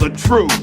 the truth.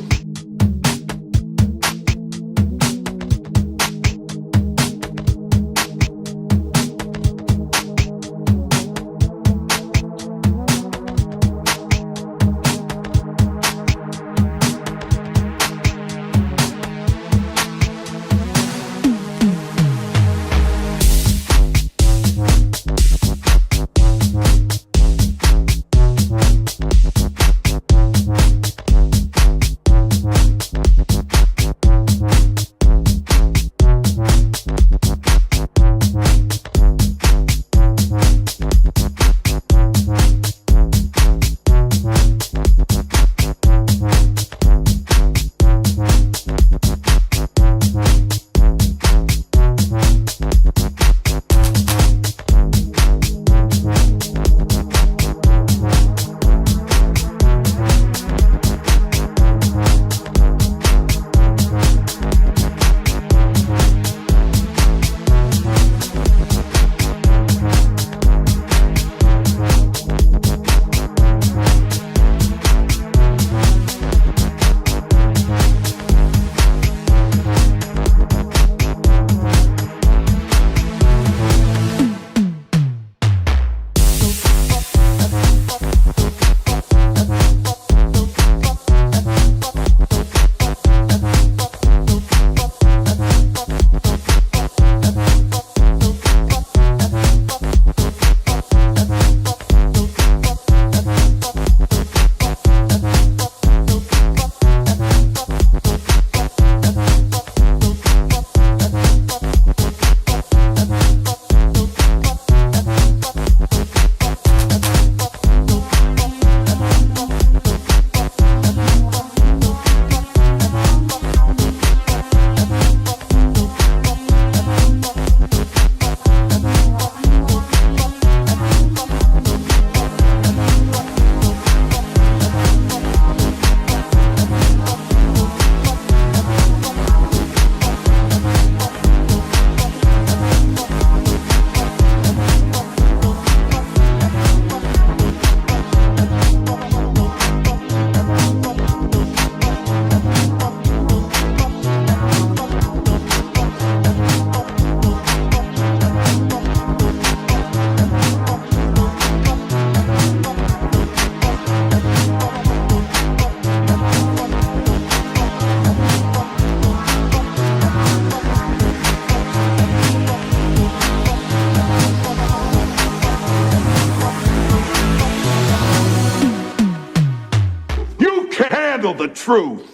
Handle the truth.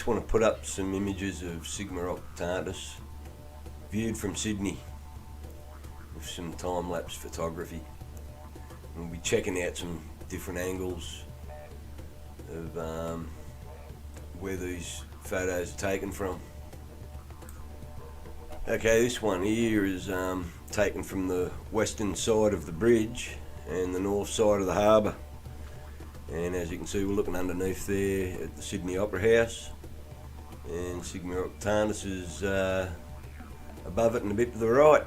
Want to put up some images of Sigma Octantis viewed from Sydney with some time-lapse photography. We'll be checking out some different angles of where these photos are taken from. Okay, this one here is taken from the western side of the bridge and the north side of the harbour. And as you can see, we're looking underneath there at the Sydney Opera House, and Sigma Octantis is above it and a bit to the right.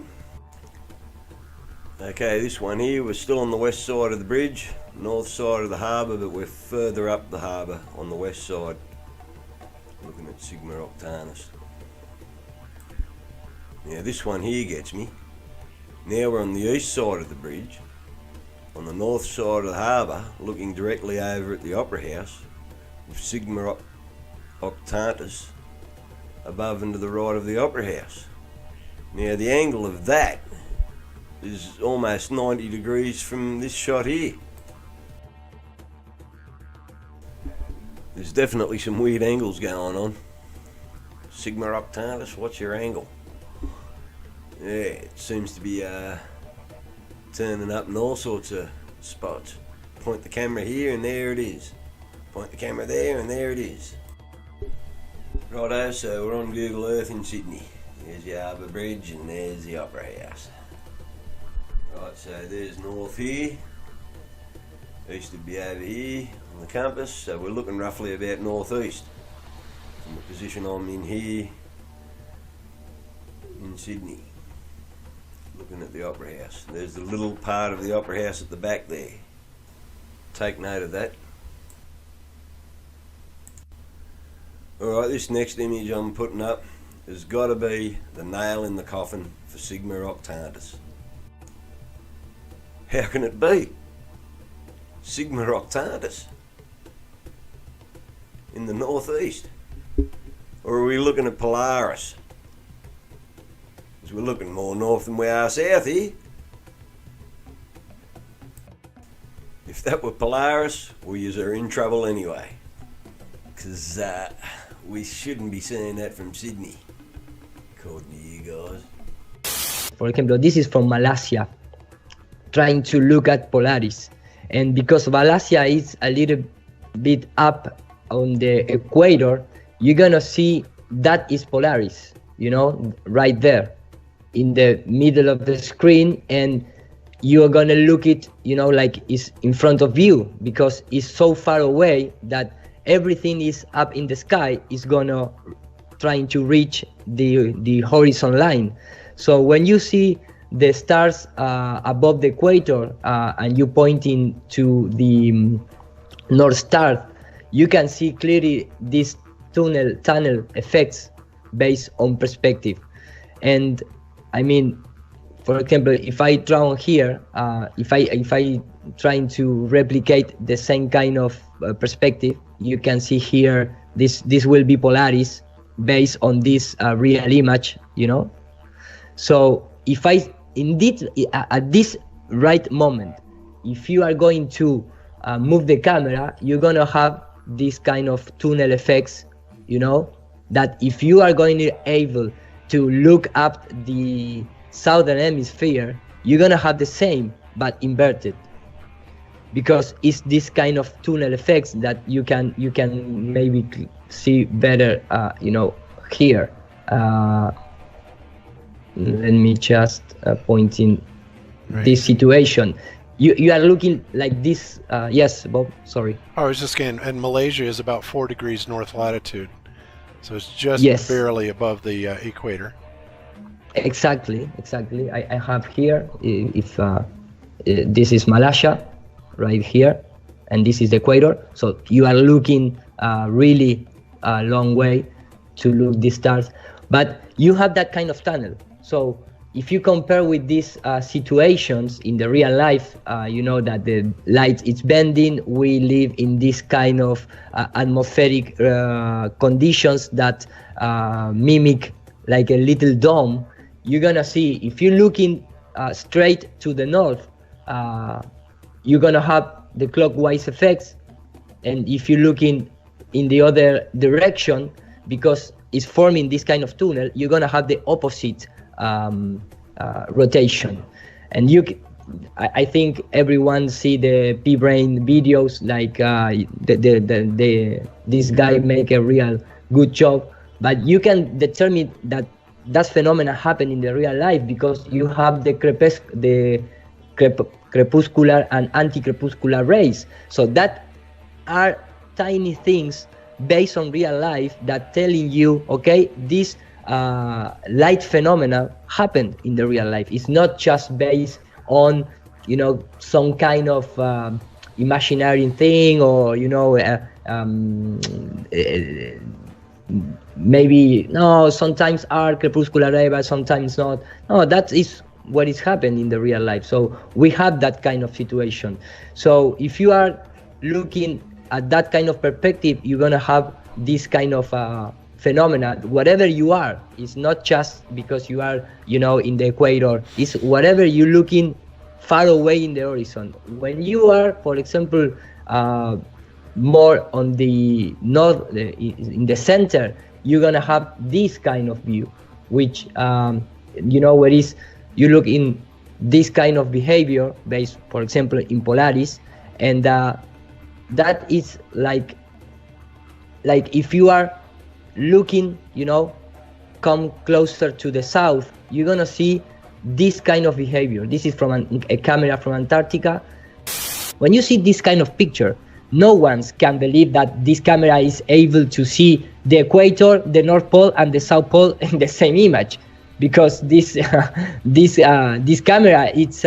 Okay, this one here, we're still on the west side of the bridge, north side of the harbour, but we're further up the harbour on the west side, looking at Sigma Octantis. Now this one here gets me. Now we're on the east side of the bridge, on the north side of the harbour, looking directly over at the Opera House, with Sigma Octantis above and to the right of the Opera House. Now the angle of that is almost 90 degrees from this shot here. There's definitely some weird angles going on. Sigma Octantis, what's your angle? Yeah, it seems to be turning up in all sorts of spots. Point the camera here and there it is. Point the camera there and there it is. Righto, so we're on Google Earth in Sydney. There's the Harbour Bridge and there's the Opera House. Right, so there's north here. East would be over here on the compass, so we're looking roughly about northeast from the position I'm in here in Sydney, looking at the Opera House. There's the little part of the Opera House at the back there. Take note of that. Alright, this next image I'm putting up has got to be the nail in the coffin for Sigma Octantis. How can it be? Sigma Octantis in the northeast? Or are we looking at Polaris? Because we're looking more north than we are south here. If that were Polaris, we are in trouble anyway. Because we shouldn't be seeing that from Sydney, according to you guys. For example, this is from Malaysia, trying to look at Polaris. And because Malaysia is a little bit up on the equator, you're gonna see that is Polaris, you know, right there in the middle of the screen, and you're gonna look it, you know, like it's in front of you, because it's so far away that everything is up in the sky is gonna trying to reach the horizon line. So when you see the stars above the equator and you pointing to the North Star, you can see clearly these tunnel effects based on perspective. And I mean, for example, if I draw here, if I trying to replicate the same kind of perspective, you can see here this will be Polaris based on this real image, you know. So if I indeed at this right moment, if you are going to move the camera, you're gonna have this kind of tunnel effects, you know, that if you are going to able to look up the southern hemisphere, you're gonna have the same but inverted, because it's this kind of tunnel effects that you can maybe see better, you know, here. Let me just point in this situation. You are looking like this. Yes, Bob, sorry. I was just saying, and Malaysia is about 4 degrees north latitude, so it's just barely above the equator. Exactly. I have here, if this is Malaysia right here, and this is the equator, so you are looking really a long way to look these stars, but you have that kind of tunnel. So if you compare with these situations in the real life, you know that the light is bending. We live in this kind of atmospheric conditions that mimic like a little dome. You're gonna see, if you're looking straight to the north, you're gonna have the clockwise effects, and if you're looking in the other direction, because it's forming this kind of tunnel, you're gonna have the opposite rotation. And I think everyone see the P-Brain videos, like this guy make a real good job, but you can determine that phenomena happen in the real life because you have the crepuscular and anti-crepuscular rays. So that are tiny things based on real life that telling you, okay, this light phenomena happened in the real life. It's not just based on, you know, some kind of imaginary thing, or, you know, maybe, no, sometimes are crepuscular eva, sometimes not. No, that is what is happening in the real life. So we have that kind of situation. So if you are looking at that kind of perspective, you're gonna have this kind of phenomena. Whatever you are, it's not just because you are, you know, in the equator. It's whatever you're looking far away in the horizon. When you are, for example, more on the north, in the center, you're gonna have this kind of view, which you know, where is you look in this kind of behavior based, for example, in Polaris, and that is like if you are looking, you know, come closer to the south, you're gonna see this kind of behavior. This is from a camera from Antarctica. When you see this kind of picture, no one can believe that this camera is able to see the equator, the North Pole, and the South Pole in the same image, because this this camera, it's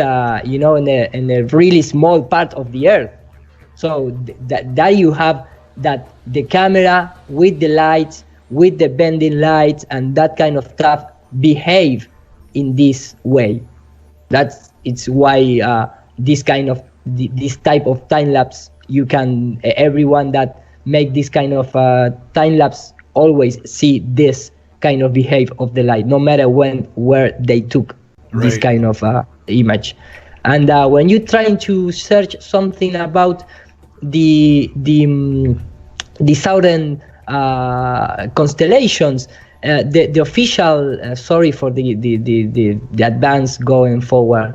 you know, in a really small part of the Earth. So that you have that the camera with the lights, with the bending lights, and that kind of stuff behave in this way. It's why this kind of this type of time lapse, you can, everyone that make this kind of time lapse always see this kind of behave of the light, no matter where they took this kind of image. And when you're trying to search something about the southern constellations, the official, sorry for the advance going forward,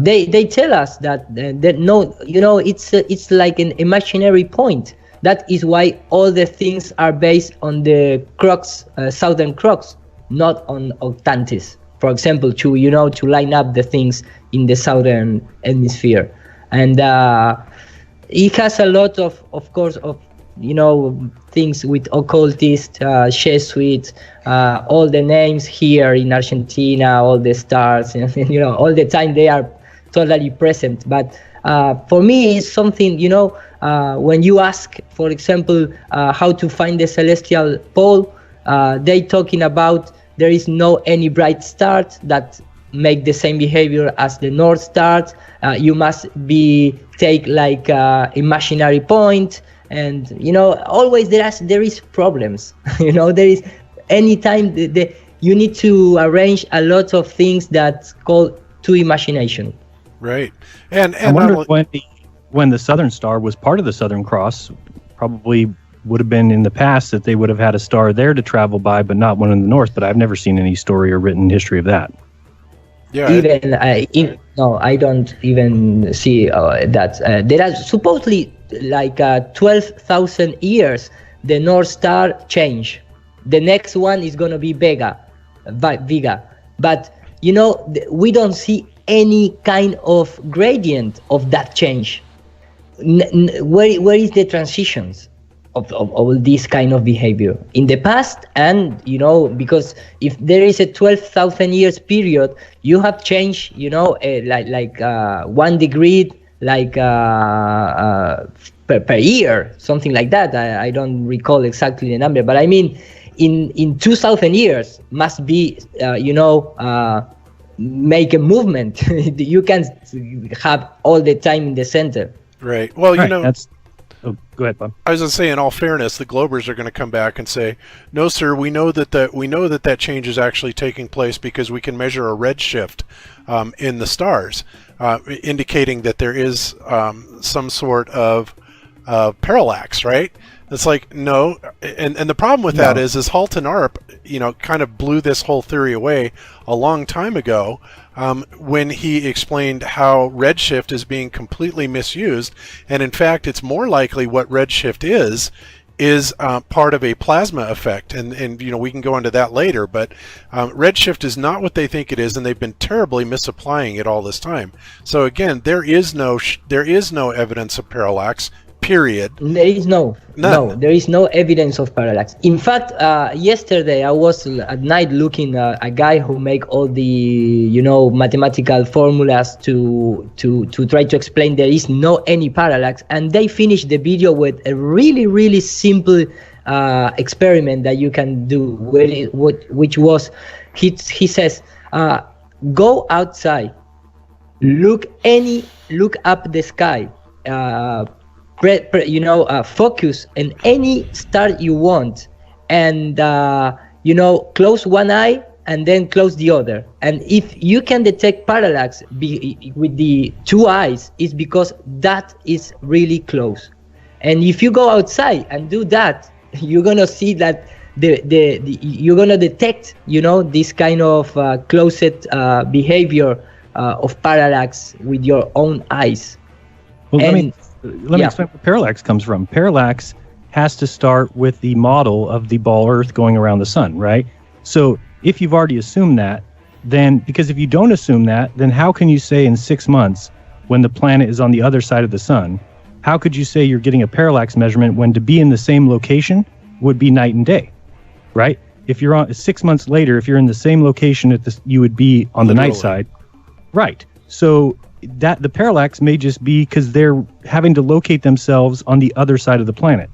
they tell us that no, you know, it's like an imaginary point. That is why all the things are based on the crux, southern crux, not on Octantis, for example, to, you know, to line up the things in the southern hemisphere. And it has a lot of course, of, you know, things with occultists, Jesuits, all the names here in Argentina, all the stars, and, you know, all the time they are totally present. But for me, it's something, you know, when you ask, for example, how to find the celestial pole, they talking about there is no any bright stars that make the same behavior as the North stars. You must be take like imaginary point. And, you know, always there is problems. You know, there is anytime you need to arrange a lot of things that's called to imagination. Right. And I wonder when the Southern Star was part of the Southern Cross, probably would have been in the past that they would have had a star there to travel by, but not one in the north. But I've never seen any story or written history of that. Yeah. No, I don't even see that. There are supposedly like 12,000 years the North Star change. The next one is gonna be Vega, but you know, we don't see any kind of gradient of that change. Where is the transitions of this kind of behavior in the past? And, you know, because if there is a 12,000 years period, you have changed, you know, like 1 degree, like per year, something like that. I don't recall exactly the number, but I mean, in 2,000 years must be, you know, make a movement. You can have all the time in the center. Right. Well, you know, that's. Oh, go ahead, Bob. I was going to say, in all fairness, the Globers are going to come back and say, "No, sir, we know that that change is actually taking place because we can measure a redshift in the stars, indicating that there is some sort of parallax." Right? It's like, no, and the problem with that is Halton Arp, you know, kind of blew this whole theory away a long time ago when he explained how redshift is being completely misused, and in fact, it's more likely what redshift is part of a plasma effect, and you know, we can go into that later, but redshift is not what they think it is, and they've been terribly misapplying it all this time. So again, there is no evidence of parallax period. There is no, None. there is no evidence of parallax. In fact, yesterday I was at night looking at a guy who make all the, mathematical formulas to try to explain there is no any parallax, and they finished the video with a really, really simple experiment that you can do, which was, he says, go outside, look up the sky, focus on any star you want, and close one eye and then close the other, and if you can detect parallax with the two eyes, it's because that is really close. And if you go outside and do that, you're gonna see that you're gonna detect this kind of closet behavior of parallax with your own eyes. Well, And let me explain where parallax comes from. Parallax has to start with the model of the ball Earth going around the sun, right? So if you've already assumed that, then, because if you don't assume that, then how can you say in 6 months, when the planet is on the other side of the sun, how could you say you're getting a parallax measurement when to be in the same location would be night and day, right? If you're on 6 months later, if you're in the same location you would be on the night side, right? So that the parallax may just be because they're having to locate themselves on the other side of the planet.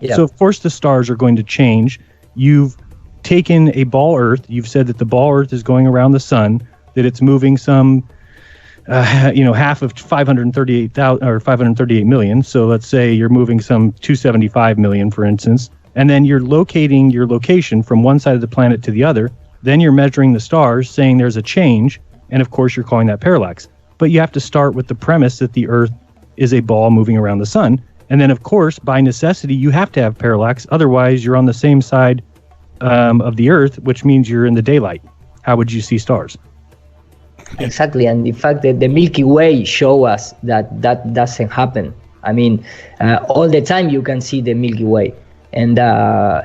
Yeah. So of course the stars are going to change. You've taken a ball Earth. You've said that the ball Earth is going around the sun, that it's moving some, half of 538,000 or 538 million. So let's say you're moving some 275 million, for instance, and then you're locating your location from one side of the planet to the other. Then you're measuring the stars, saying there's a change, and of course you're calling that parallax. But you have to start with the premise that the Earth is a ball moving around the sun. And then, of course, by necessity, you have to have parallax. Otherwise, you're on the same side of the Earth, which means you're in the daylight. How would you see stars? Exactly, and the fact that the Milky Way show us that doesn't happen. I mean, all the time you can see the Milky Way. And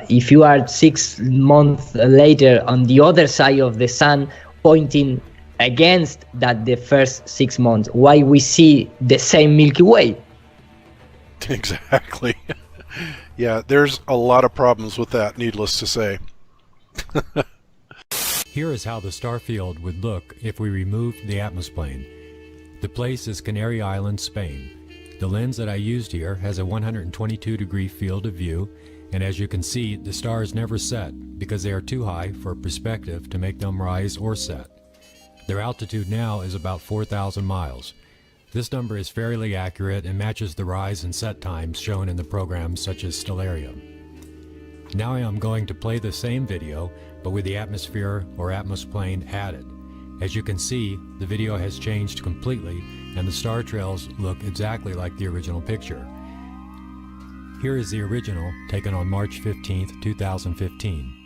if you are 6 months later on the other side of the sun, pointing against that the first 6 months, why we see the same Milky Way? Exactly. Yeah, there's a lot of problems with that, needless to say. Here is how the star field would look if we removed the atmosphere. The place is Canary Island, Spain. The lens that I used here has a 122-degree field of view, and as you can see, the stars never set because they are too high for perspective to make them rise or set. Their altitude now is about 4,000 miles. This number is fairly accurate and matches the rise and set times shown in the programs such as Stellarium. Now I am going to play the same video, but with the atmosphere or atmosphere added. As you can see, the video has changed completely and the star trails look exactly like the original picture. Here is the original taken on March 15th, 2015.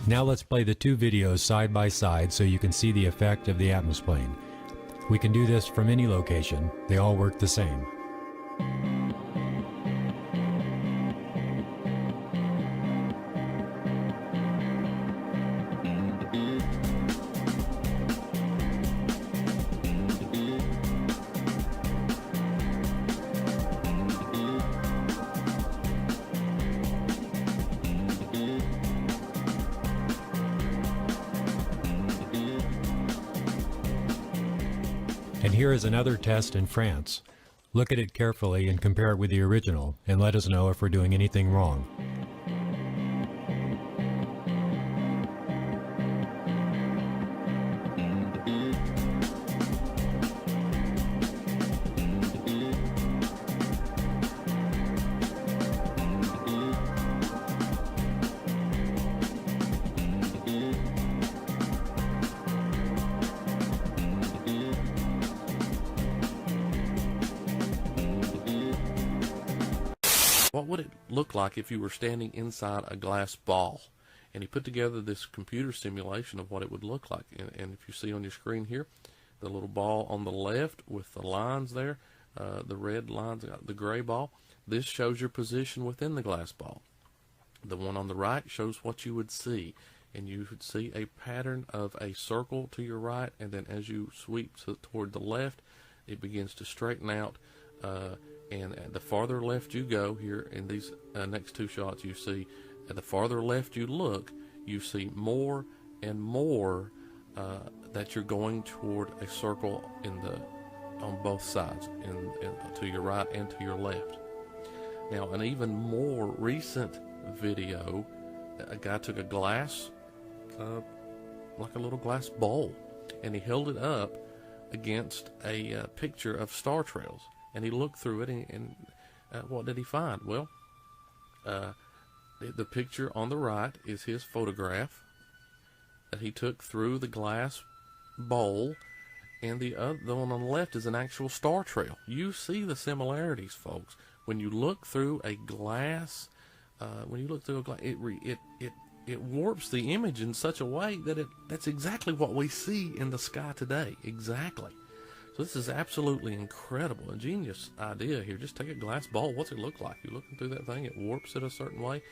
Now let's play the two videos side by side so you can see the effect of the atmosphere. We can do this from any location. They all work the same. And here is another test in France. Look at it carefully and compare it with the original, and let us know if we're doing anything wrong. What would it look like if you were standing inside a glass ball? And he put together this computer simulation of what it would look like. And if you see on your screen here, the little ball on the left with the lines there, the red lines, the gray ball, this shows your position within the glass ball. The one on the right shows what you would see. and you would see a pattern of a circle to your right, and then as you sweep toward the left, it begins to straighten out, and the farther left you go here in these next two shots, you see the farther left you look, you see more and more that you're going toward a circle on both sides, to your right and to your left. Now, an even more recent video, a guy took a glass, like a little glass bowl, and he held it up against a picture of star trails, and he looked through it, and what did he find? Well, the picture on the right is his photograph that he took through the glass bowl, and the one on the left is an actual star trail. You see the similarities, folks. When you look through a glass, it warps the image in such a way that that's exactly what we see in the sky today. Exactly. So this is absolutely incredible. A genius idea here. Just take a glass bowl. What's it look like? You're looking through that thing, it warps it a certain way,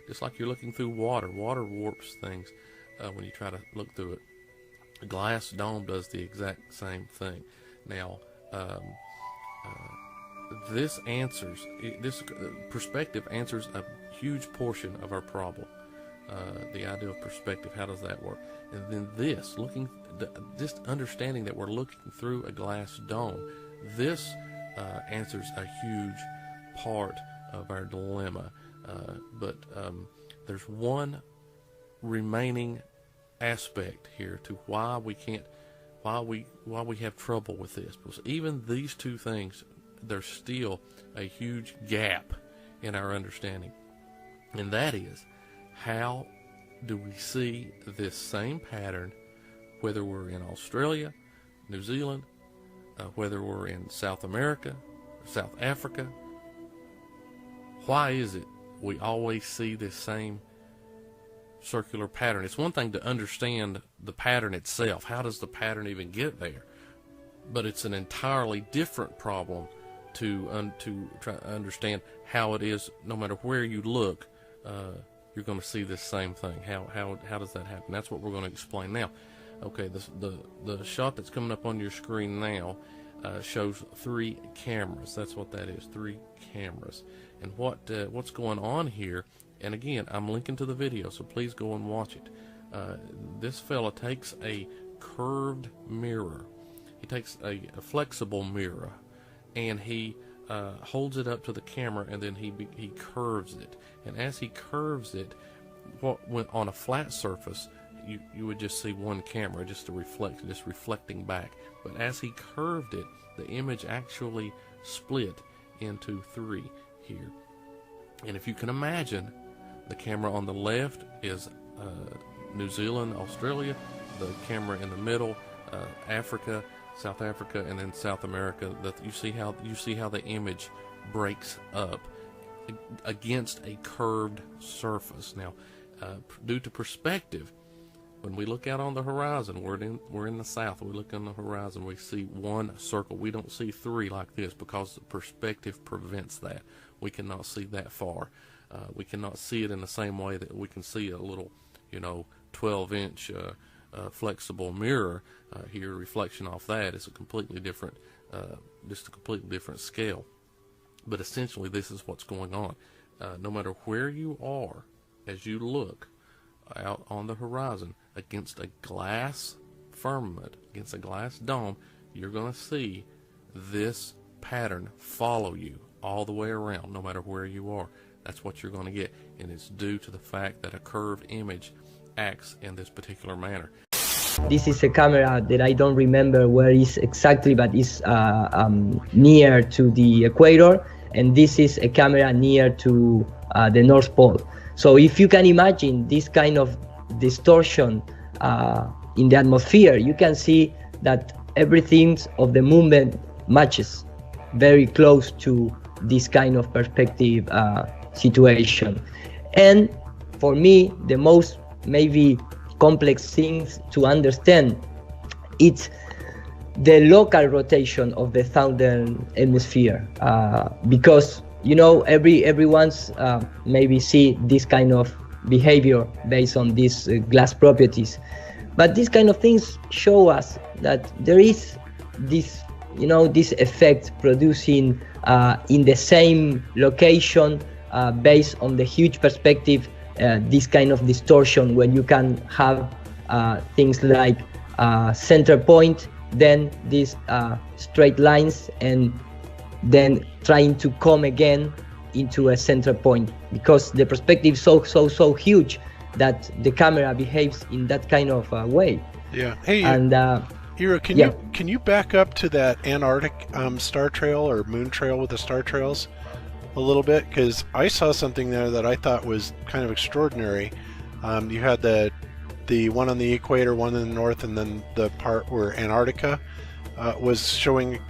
just like you're looking through water. Water warps things when you try to look through it. A glass dome does the exact same thing. Now, this perspective answers a huge portion of our problem. The idea of perspective, how does that work? And then just understanding that we're looking through a glass dome, this answers a huge part of our dilemma. But there's one remaining aspect here to why we have trouble with this, because even these two things, there's still a huge gap in our understanding, and that is, how do we see this same pattern whether we're in Australia, New Zealand, whether we're in South America, South Africa? Why is it we always see this same circular pattern? It's one thing to understand the pattern itself. How does the pattern even get there? But it's an entirely different problem to try to understand how it is, no matter where you look, you're going to see this same thing. How does that happen? That's what we're going to explain now. Okay, the shot that's coming up on your screen now shows 3 cameras. That's what that is, 3 cameras. And what's going on here, and again, I'm linking to the video, so please go and watch it. This fella takes a curved mirror. He takes a flexible mirror, and he holds it up to the camera, and then he curves it. And as he curves it, when on a flat surface, you would just see one camera, just reflecting back. But as he curved it, the image actually split into 3 here. And if you can imagine, the camera on the left is New Zealand, Australia. The camera in the middle, Africa, South Africa, and then South America. You see how the image breaks up against a curved surface. Now, due to perspective, when we look out on the horizon, we're in the south. We look on the horizon, we see one circle. We don't see 3 like this because the perspective prevents that. We cannot see that far. We cannot see it in the same way that we can see a little, 12-inch flexible mirror here. Reflection off that is a completely different, just a completely different scale. But essentially, this is what's going on. No matter where you are, as you look out on the horizon against a glass firmament, against a glass dome, you're going to see this pattern follow you all the way around, no matter where you are. That's what you're going to get, and it's due to the fact that a curved image acts in this particular manner. This is a camera that I don't remember where it is exactly, but it's near to the equator, and this is a camera near to the North Pole. So if you can imagine this kind of distortion in the atmosphere, you can see that everything of the movement matches very close to this kind of perspective situation. And for me, the most maybe complex things to understand, it's the local rotation of the southern hemisphere, because everyone's maybe see this kind of behavior based on these glass properties. But these kind of things show us that there is this, this effect producing in the same location based on the huge perspective, this kind of distortion when you can have things like center point, then these straight lines, and then trying to come again into a center point, because the perspective is so huge that the camera behaves in that kind of way. Yeah. Hey, and Eero, can you back up to that Antarctic star trail or moon trail with the star trails a little bit? Because I saw something there that I thought was kind of extraordinary. You had the one on the equator, one in the north, and then the part where Antarctica was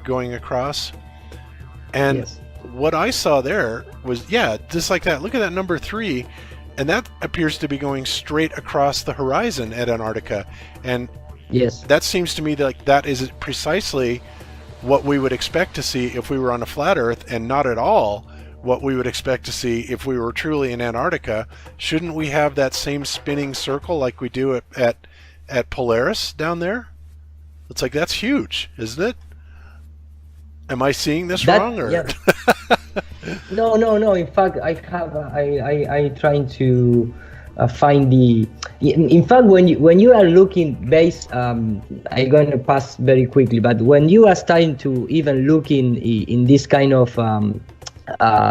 going across. And yes. What I saw there was, just like that. Look at that number 3. And that appears to be going straight across the horizon at Antarctica. And yes, that seems to me like that is precisely what we would expect to see if we were on a flat Earth, and not at all what we would expect to see if we were truly in Antarctica. Shouldn't we have that same spinning circle like we do at Polaris down there? It's like, that's huge, isn't it? Am I seeing this wrong? Or? Yeah. No. In fact, I trying to find the. In fact, when you are looking based, I'm going to pass very quickly. But when you are starting to even look in this kind of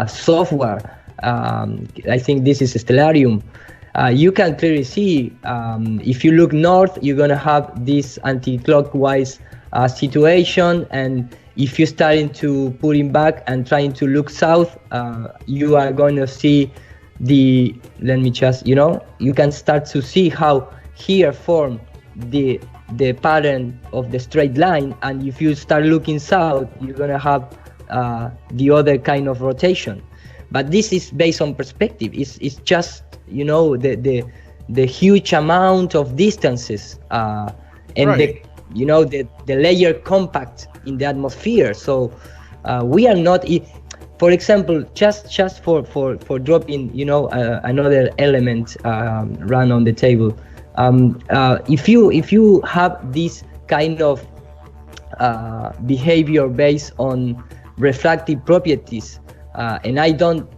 software, I think this is Stellarium. You can clearly see if you look north, you're gonna have this anti-clockwise situation, and if you're starting to put it back and trying to look south, you are going to see the, let me just, you can start to see how here form the pattern of the straight line, and if you start looking south, you're going to have the other kind of rotation. But this is based on perspective. It's just, the huge amount of distances and right. the layer compact in the atmosphere. So we are not, for example, just for dropping, another element run on the table. If you have this kind of behavior based on refractive properties, and I don't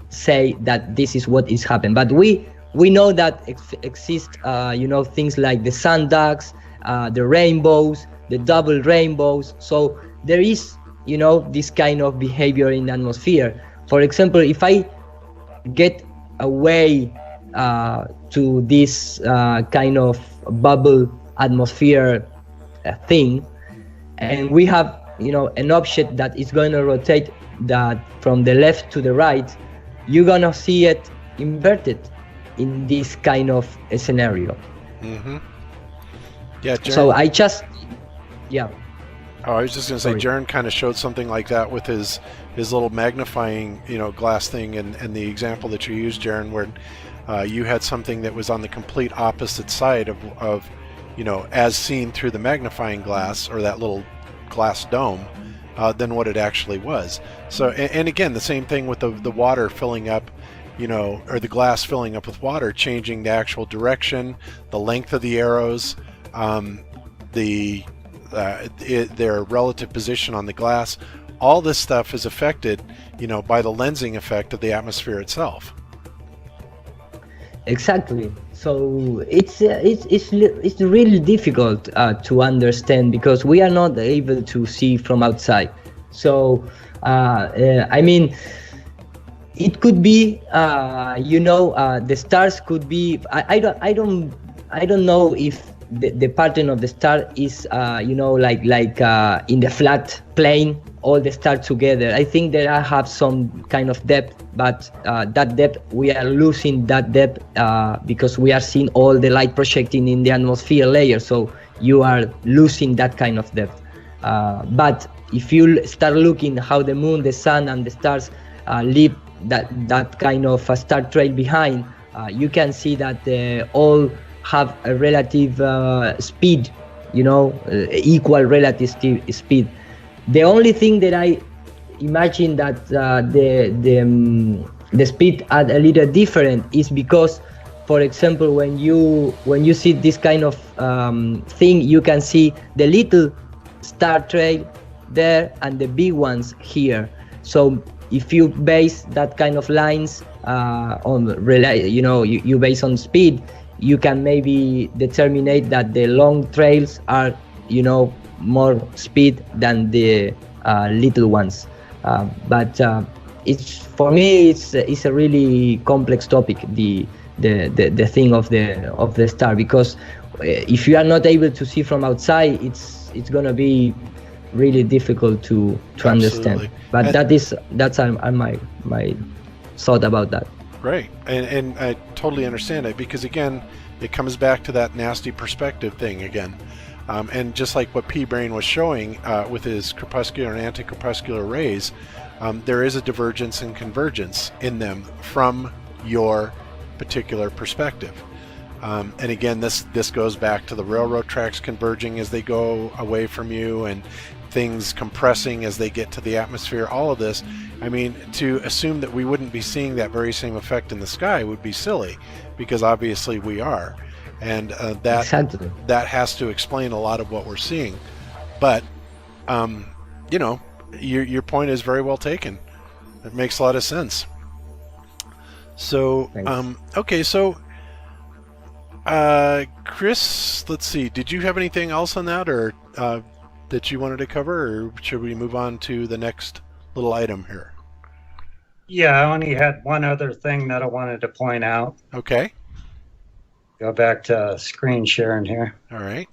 say that this is what is happening, but we know that exist things like the sun ducks, the rainbows, the double rainbows. So there is this kind of behavior in the atmosphere. For example, if I get away to this kind of bubble atmosphere thing, and we have an object that is going to rotate that from the left to the right, you're gonna see it inverted in this kind of scenario. Mm-hmm. Yeah. Jaren, So I was just gonna say, Sorry. Jaren kind of showed something like that with his little magnifying glass thing, and the example that you used, Jaren, where you had something that was on the complete opposite side of as seen through the magnifying glass, or that little glass dome, than what it actually was. So, and again, the same thing with the water filling up, or the glass filling up with water, changing the actual direction, the length of the arrows, their relative position on the glass. All this stuff is affected, by the lensing effect of the atmosphere itself. Exactly. So it's really difficult to understand, because we are not able to see from outside. So I mean, it could be the stars could be. I don't know if the pattern of the star is like in the flat plane, all the stars together. I think that I have some kind of depth, but that depth, we are losing that depth because we are seeing all the light projecting in the atmosphere layer, so you are losing that kind of depth. But if you start looking how the moon, the sun, and the stars leave that kind of a star trail behind, you can see that all have a relative speed, equal relative speed. The only thing that I imagine that the speed are a little different is because, for example, when you see this kind of thing, you can see the little star trail there and the big ones here. So if you base that kind of lines you base on speed, you can maybe determine that the long trails are more speed than the little ones. But it's, for me, it's a really complex topic, the thing of the star, because if you are not able to see from outside, it's gonna be really difficult to understand. But that's my thought about that. Right, and I totally understand it, because again, it comes back to that nasty perspective thing again. And just like what P-Brain was showing with his crepuscular and anti-crepuscular rays, there is a divergence and convergence in them from your particular perspective. And again, this goes back to the railroad tracks converging as they go away from you, and things compressing as they get to the atmosphere. All of this, I mean, to assume that we wouldn't be seeing that very same effect in the sky would be silly, because obviously we are. And Exactly. that has to explain a lot of what we're seeing. But your point is very well taken. It makes a lot of sense. So okay, so Chris, let's see, did you have anything else on that, or that you wanted to cover, or should we move on to the next little item here? Yeah, I only had one other thing that I wanted to point out. Okay. Go back to screen sharing here. All right.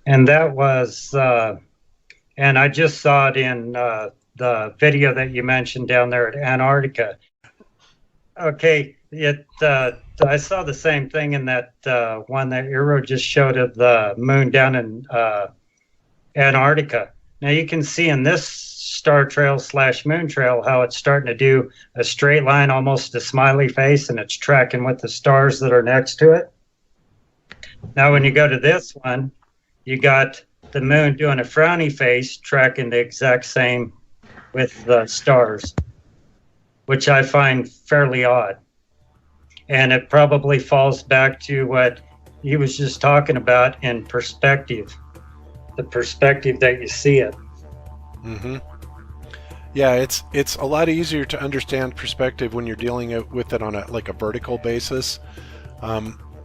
And that was, and I just saw it in the video that you mentioned down there at Antarctica. Okay, I saw the same thing in that one that Eero just showed of the moon down in Antarctica. Now you can see in this star trail / moon trail how it's starting to do a straight line, almost a smiley face, and it's tracking with the stars that are next to it. Now when you go to this one, you got the moon doing a frowny face, tracking the exact same with the stars, which I find fairly odd. And it probably falls back to what he was just talking about in perspective, the perspective that you see it. Mm-hmm. Yeah, it's a lot easier to understand perspective when you're dealing with it on a vertical basis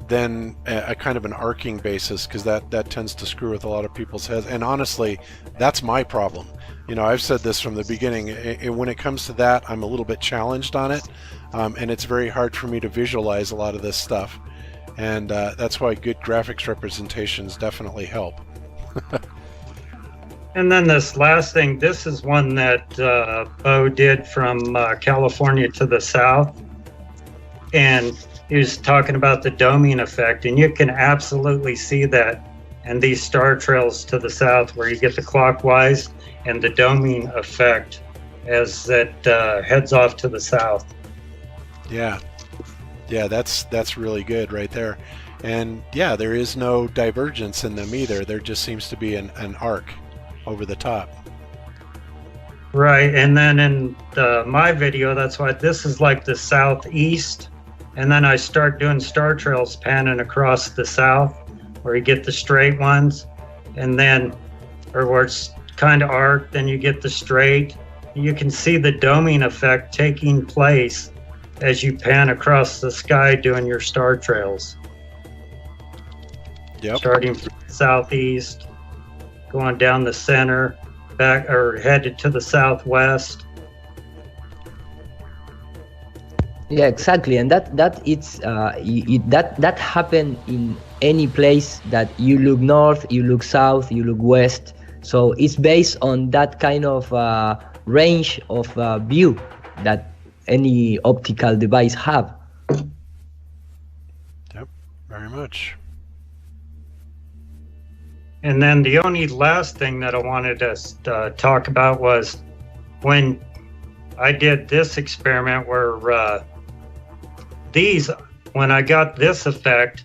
than a kind of an arcing basis, because that tends to screw with a lot of people's heads. And honestly, that's my problem. I've said this from the beginning. When it comes to that, I'm a little bit challenged on it, and it's very hard for me to visualize a lot of this stuff. And that's why good graphics representations definitely help. And then this last thing, this is one that Bo did from California to the south. And he was talking about the doming effect. And you can absolutely see that in these star trails to the south, where you get the clockwise and the doming effect as it heads off to the south. Yeah, that's really good right there. And yeah, there is no divergence in them either. There just seems to be an arc over the top. Right, and then in my video, that's why this is like the southeast, and then I start doing star trails panning across the south, where you get the straight ones, and then, or where it's kind of arced, then you get the straight. You can see the doming effect taking place as you pan across the sky doing your star trails. Yep. Starting from the southeast, going down the center, back, or headed to the southwest. Yeah, exactly, and that happen in any place that you look north, you look south, you look west. So it's based on that kind of range of view that any optical device have. Yep, very much. And then the only last thing that I wanted to talk about was when I did this experiment where when I got this effect,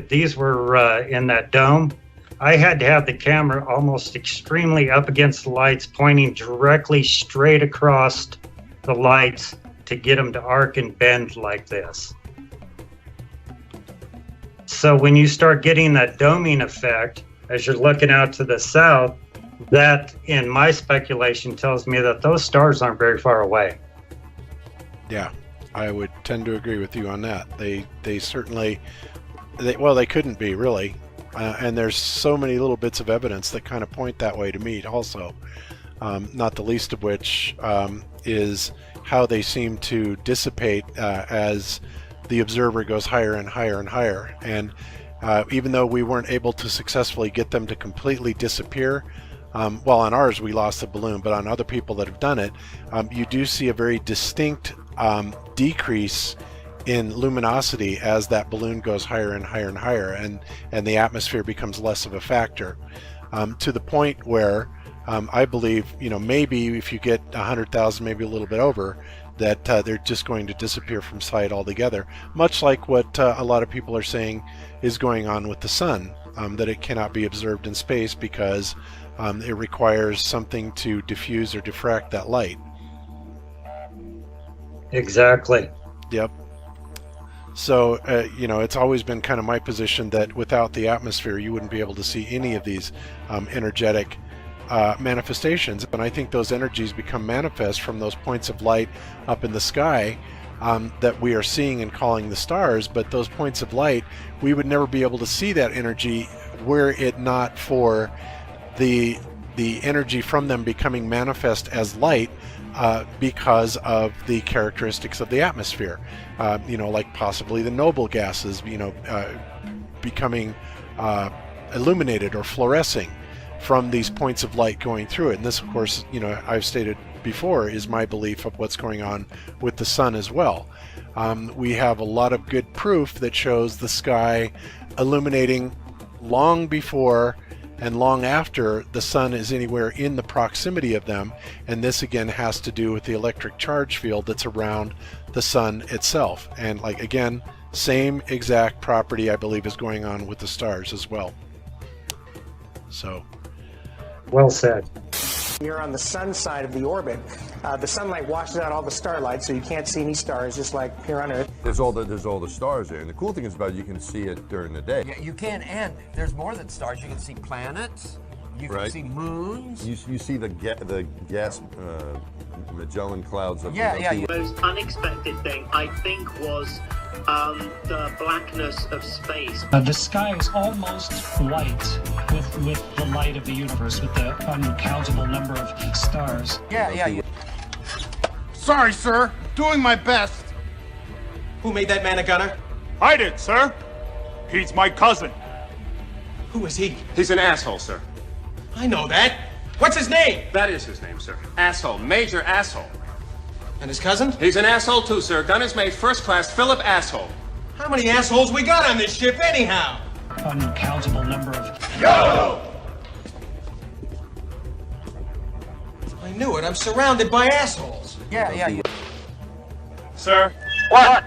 these were in that dome. I had to have the camera almost extremely up against the lights, pointing directly straight across the lights to get them to arc and bend like this. So when you start getting that doming effect, as you're looking out to the south, that, in my speculation, tells me that those stars aren't very far away. Yeah, I would tend to agree with you on that. They certainly, they couldn't be really. And there's so many little bits of evidence that kind of point that way to me also. Not the least of which is how they seem to dissipate as the observer goes higher and higher and higher. And even though we weren't able to successfully get them to completely disappear, well, on ours we lost the balloon, but on other people that have done it, you do see a very distinct decrease in luminosity as that balloon goes higher and higher and higher, and the atmosphere becomes less of a factor, to the point where I believe, maybe if you get 100,000, maybe a little bit over, that they're just going to disappear from sight altogether, much like what a lot of people are saying is going on with the sun, that it cannot be observed in space because it requires something to diffuse or diffract that light. Exactly. Yep. So, it's always been kind of my position that without the atmosphere, you wouldn't be able to see any of these energetic manifestations. And I think those energies become manifest from those points of light up in the sky that we are seeing and calling the stars. But those points of light, we would never be able to see that energy were it not for the energy from them becoming manifest as light, because of the characteristics of the atmosphere, like possibly the noble gases, becoming illuminated or fluorescing from these points of light going through it. And this, of course, I've stated before, is my belief of what's going on with the sun as well. We have a lot of good proof that shows the sky illuminating long before and long after the sun is anywhere in the proximity of them, and this again has to do with the electric charge field that's around the sun itself. And again, same exact property I believe is going on with the stars as well. So, well said. You're on the sun side of the orbit. The sunlight washes out all the starlight, so you can't see any stars, just like here on Earth. There's all the stars there, and the cool thing is about it, you can see it during the day. Yeah, you can, and there's more than stars. You can see planets. You can see moons. You see the gas Magellan clouds. The most unexpected thing, I think, was the blackness of space. The sky is almost white with the light of the universe, with the uncountable number of stars. Yeah. Sorry, sir. Doing my best. Who made that man a gunner? I did, sir. He's my cousin. Who is he? He's an asshole, sir. I know that. What's his name? That is his name, sir. Asshole. Major asshole. And his cousin? He's an asshole, too, sir. Gunner's mate, first class, Philip Asshole. How many assholes we got on this ship, anyhow? Uncountable number of... Yo! I knew it. I'm surrounded by assholes. Yeah. Sir? What?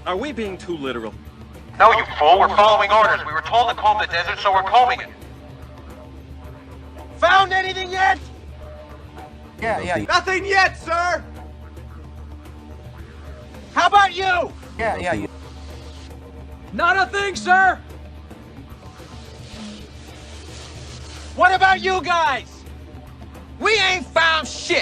Are we being too literal? No, you fool. We're following orders. We were told to comb the desert, so we're combing it. Found anything yet? Yeah. Nothing yet, sir! How about you? Yeah. Not a thing, sir! What about you guys? We ain't found shit!